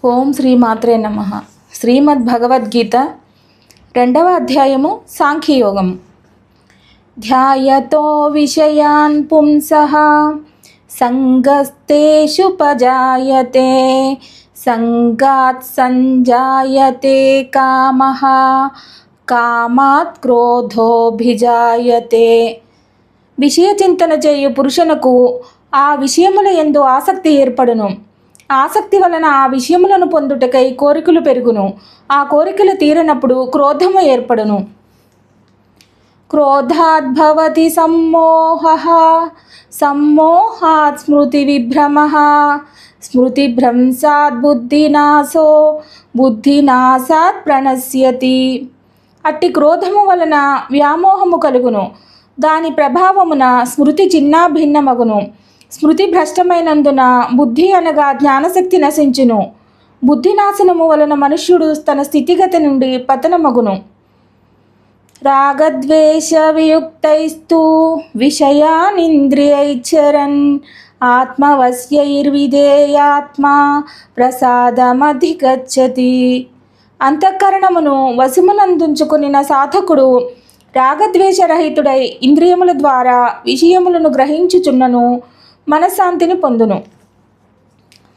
ఓం శ్రీ మాత్రే నమః. శ్రీమద్ భగవద్గీత 2వ అధ్యాయము సాంఖ్యయోగం. ధ్యాయతో విషయాన్ పుంసః సంగస్తేషుపజాయతే సంగాత్ సంజాయతే కామః కామాత్ క్రోధోభిజాయతే. విషయ చింతన చేయు పురుషునకు ఆ విషయముల యందు ఆసక్తి ఏర్పడును. ఆసక్తి వలన ఆ విషయములను పొందుటకై కోరికలు పెరుగును. ఆ కోరికలు తీరనప్పుడు క్రోధము ఏర్పడును. క్రోధాద్భవతి సమ్మోహః సమ్మోహాత్ స్మృతి విభ్రమః స్మృతిభ్రంశాత్ బుద్ధినాశో బుద్ధినాశాత్ ప్రణశ్యతి. అట్టి క్రోధము వలన వ్యామోహము కలుగును. దాని ప్రభావమున స్మృతి చిన్నాభిన్నమగును. స్మృతి భ్రష్టమైనందున బుద్ధి అనగా జ్ఞానశక్తి నశించును. బుద్ధి నాశనము వలన మనుష్యుడు తన స్థితిగతి నుండి పతనమగును. రాగద్వేష వియుక్తైస్తు విషయానింద్రియైశ్చరన్ ఆత్మవశ్యైర్విధేయాత్మా ప్రసాదమధిగచ్చతి. అంతఃకరణమును వశమునందుంచుకునిన సాధకుడు రాగద్వేషరహితుడై ఇంద్రియముల ద్వారా విషయములను గ్రహించుచున్నను మనశ్శాంతిని పొందును.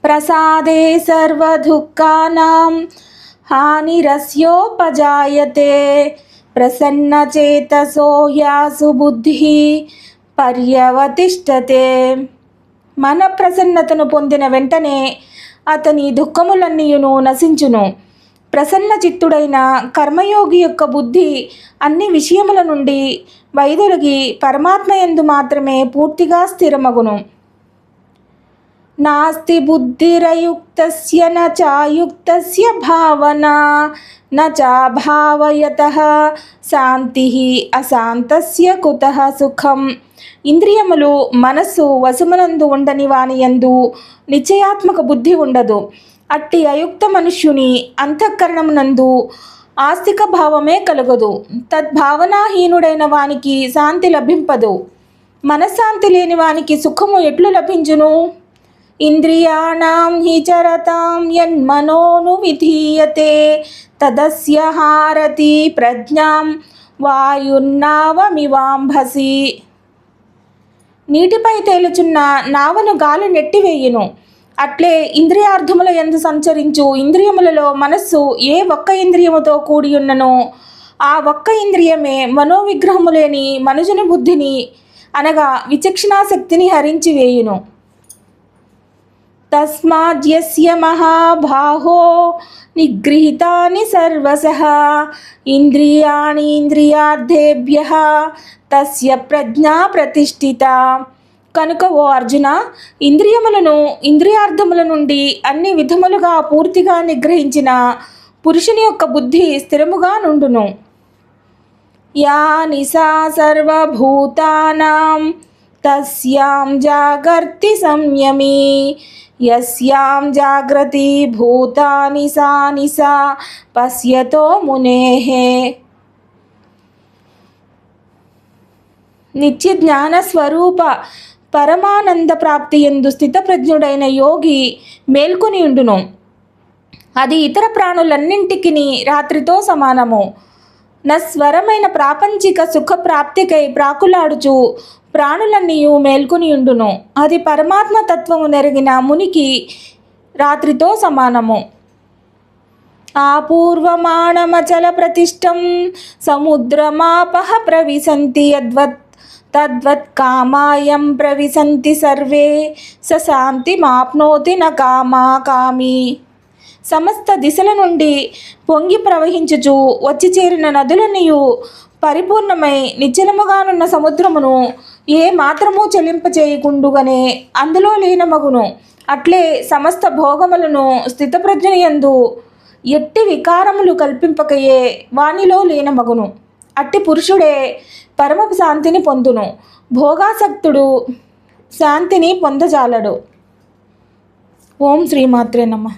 ప్రసాదే సర్వదుఃఖానాం హానిరస్యోపజాయతే ప్రసన్నచేతసో యాసు బుద్ధిః పర్యవతిష్ఠతే. మన ప్రసన్నతను పొందిన వెంటనే అతని దుఃఖములన్నీయును నశించును. ప్రసన్న చిత్తుడైన కర్మయోగి యొక్క బుద్ధి అన్ని విషయముల నుండి వైదొలిగి పరమాత్మయందు మాత్రమే పూర్తిగా స్థిరమగును. నాస్తి బుద్ధిరయుక్తస్య న చాయుక్తస్య భావనా న చాభావయతః శాంతిః అశాంతస్య కుతః సుఖం. ఇంద్రియములు మనస్సు వశమునందు ఉండని వానియందు నిశ్చయాత్మక బుద్ధి ఉండదు. అట్టి అయుక్త మనుష్యుని అంతఃకరణమునందు ఆస్తిక భావమే కలుగదు. తద్భావనాహీనుడైన వానికి శాంతి లభింపదు. మనశ్శాంతి లేని వానికి సుఖము ఎట్లు లభించును? ఇంద్రియాణం హి చరతాం యన్మనోను విధీయతే తదస్య హారతి ప్రజ్ఞాం వాయుర్నావమివాంభసి. నీటిపై తేలుచున్న నావను గాలి నెట్టివేయును. అట్లే ఇంద్రియార్థముల యందు సంచరించు ఇంద్రియములలో మనస్సు ఏ ఒక్క ఇంద్రియముతో కూడి ఉన్ననో ఆ ఒక్క ఇంద్రియమే మనోవిగ్రహము లేని మనుజుని బుద్ధిని అనగా విచక్షణాశక్తిని హరించి వేయును. తస్మాద్యస్య మహాబాహో నిగృహీతాని సర్వశః ఇంద్రియాణి ఇంద్రియార్థేభ్యః తస్య ప్రజ్ఞా ప్రతిష్ఠిత. కనుక ఓ అర్జున, ఇంద్రియములను ఇంద్రియార్థముల నుండి అన్ని విధములుగా పూర్తిగా నిగ్రహించిన పురుషుని యొక్క బుద్ధి స్థిరముగా నుండును. యా నిశా సర్వభూతానాం తస్యాం జాగర్తి సంయమీ యస్యాం జాగ్రతి భూతాని సా నిశా పశ్యతో మునేః. నిత్య జ్ఞాన స్వరూప పరమానంద ప్రాప్తి యందు స్థితప్రజ్ఞుడైన యోగి మేల్కొని ఉండును. అది ఇతర ప్రాణులన్నింటికి రాత్రితో సమానము. నస్వరమైన ప్రాపంచిక సుఖ ప్రాప్తికై ప్రాకులాడుచు ప్రాణులన్నీయు మేల్కొని ఉండును. అది పరమాత్మ తత్వము నెరిగిన మునికి రాత్రితో సమానము. ఆపూర్వమాణమచల ప్రతిష్టం సముద్రమాపః ప్రవిశంతి యద్వత్ తద్వత్ కామాయం ప్రవిశంతి సర్వే స శాంతిమాప్నోతి న కామా కామి. సమస్త దిశల నుండి పొంగి ప్రవహించుచు వచ్చి చేరిన నదులన్నీయు పరిపూర్ణమై నిశ్చలముగానున్న సముద్రమును ఏ మాత్రమూ చెలింపచేయకుండుగానే అందులో లీనమగును. అట్లే సమస్త భోగములను స్థితప్రజ్ఞ యందు ఎట్టి వికారములు కల్పింపకయే వానిలో లీనమగును. అట్టి పురుషుడే పరమ శాంతిని పొందును. భోగాసక్తుడు శాంతిని పొందజాలడు. ఓం శ్రీ మాత్రే నమః.